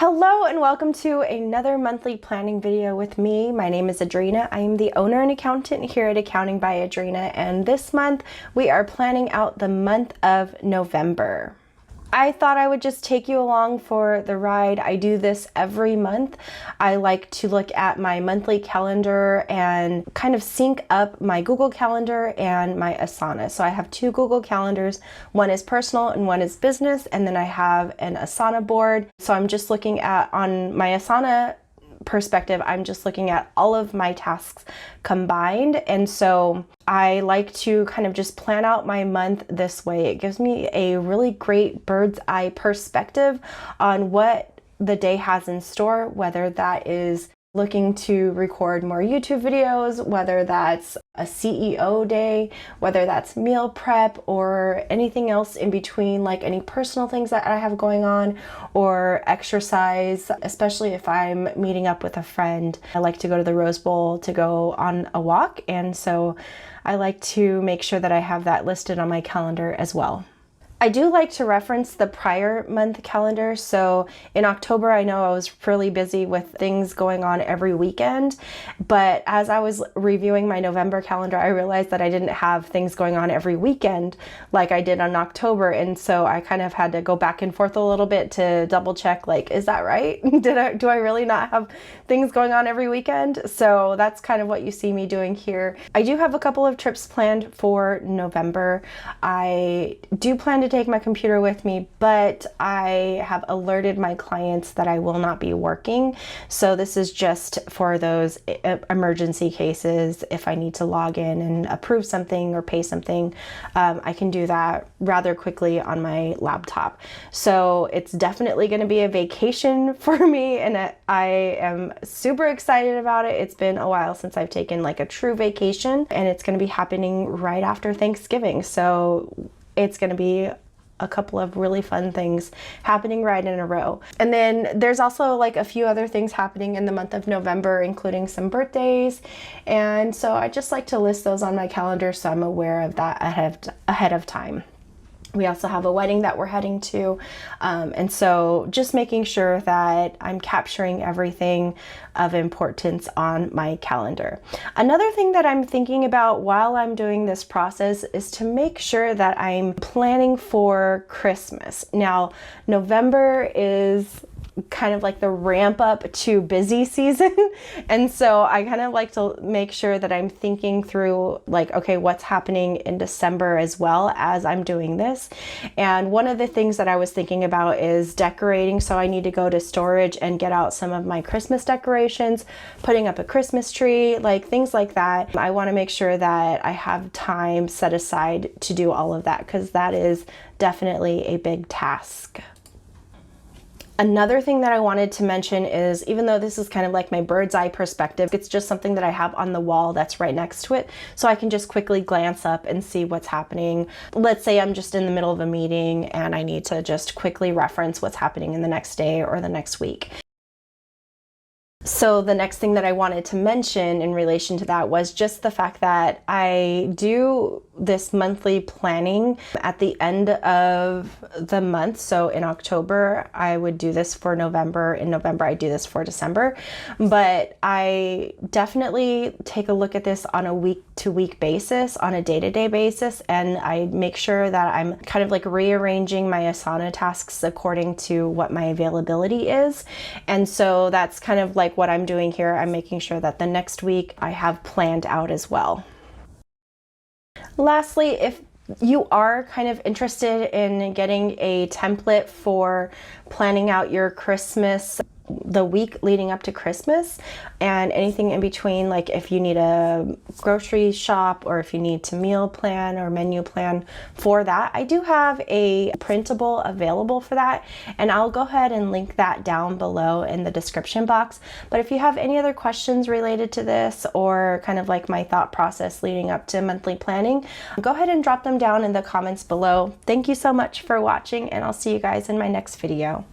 Hello and welcome to another monthly planning video with me. My name is Adrina. I am the owner and accountant here at Accounting by Adrina, and this month we are planning out the month of November. I thought I would just take you along for the ride. I do this every month. I like to look at my monthly calendar and kind of sync up my Google Calendar and my Asana. So I have two Google Calendars. One is personal and one is business, and then I have an Asana board. So I'm just looking at, on my Asana perspective, I'm just looking at all of my tasks combined. And so I like to kind of just plan out my month this way. It gives me a really great bird's eye perspective on what the day has in store, whether that is looking to record more YouTube videos, whether that's a CEO day, whether that's meal prep or anything else in between, like any personal things that I have going on or exercise, especially if I'm meeting up with a friend. I like to go to the Rose Bowl to go on a walk, and so I like to make sure that I have that listed on my calendar as well. I do like to reference the prior month calendar. So in October, I know I was really busy with things going on every weekend, but as I was reviewing my November calendar, I realized that I didn't have things going on every weekend like I did on October. And so I kind of had to go back and forth a little bit to double check, like, is that right? Do I really not have things going on every weekend? So that's kind of what you see me doing here. I do have a couple of trips planned for November. I do plan to take my computer with me, but I have alerted my clients that I will not be working. So this is just for those emergency cases. If I need to log in and approve something or pay something, I can do that rather quickly on my laptop. So it's definitely going to be a vacation for me, and I am super excited about it. It's been a while since I've taken like a true vacation, and it's going to be happening right after Thanksgiving. So it's going to be a couple of really fun things happening right in a row. And then there's also like a few other things happening in the month of November, including some birthdays. And so I just like to list those on my calendar so I'm aware of that ahead of time. We also have a wedding that we're heading to. And so just making sure that I'm capturing everything of importance on my calendar. Another thing that I'm thinking about while I'm doing this process is to make sure that I'm planning for Christmas. Now, November is kind of like the ramp up to busy season. And so I kind of like to make sure that I'm thinking through like, okay, what's happening in December as well as I'm doing this. And one of the things that I was thinking about is decorating. So I need to go to storage and get out some of my Christmas decorations, putting up a Christmas tree, like things like that. I want to make sure that I have time set aside to do all of that, because that is definitely a big task. Another thing that I wanted to mention is, even though this is kind of like my bird's eye perspective, it's just something that I have on the wall that's right next to it. So I can just quickly glance up and see what's happening. Let's say I'm just in the middle of a meeting and I need to just quickly reference what's happening in the next day or the next week. So the next thing that I wanted to mention in relation to that was just the fact that I do this monthly planning at the end of the month. So in October, I would do this for November. In November, I do this for December. But I definitely take a look at this on a week-to-week basis, on a day-to-day basis, and I make sure that I'm kind of like rearranging my Asana tasks according to what my availability is. And so that's kind of like what I'm doing here. I'm making sure that the next week I have planned out as well. Lastly, if you are kind of interested in getting a template for planning out your Christmas, the week leading up to Christmas, and anything in between, like if you need a grocery shop or if you need to meal plan or menu plan for that, I do have a printable available for that, and I'll go ahead and link that down below in the description box. But if you have any other questions related to this, or kind of like my thought process leading up to monthly planning, go ahead and drop them down in the comments below. Thank you so much for watching, and I'll see you guys in my next video.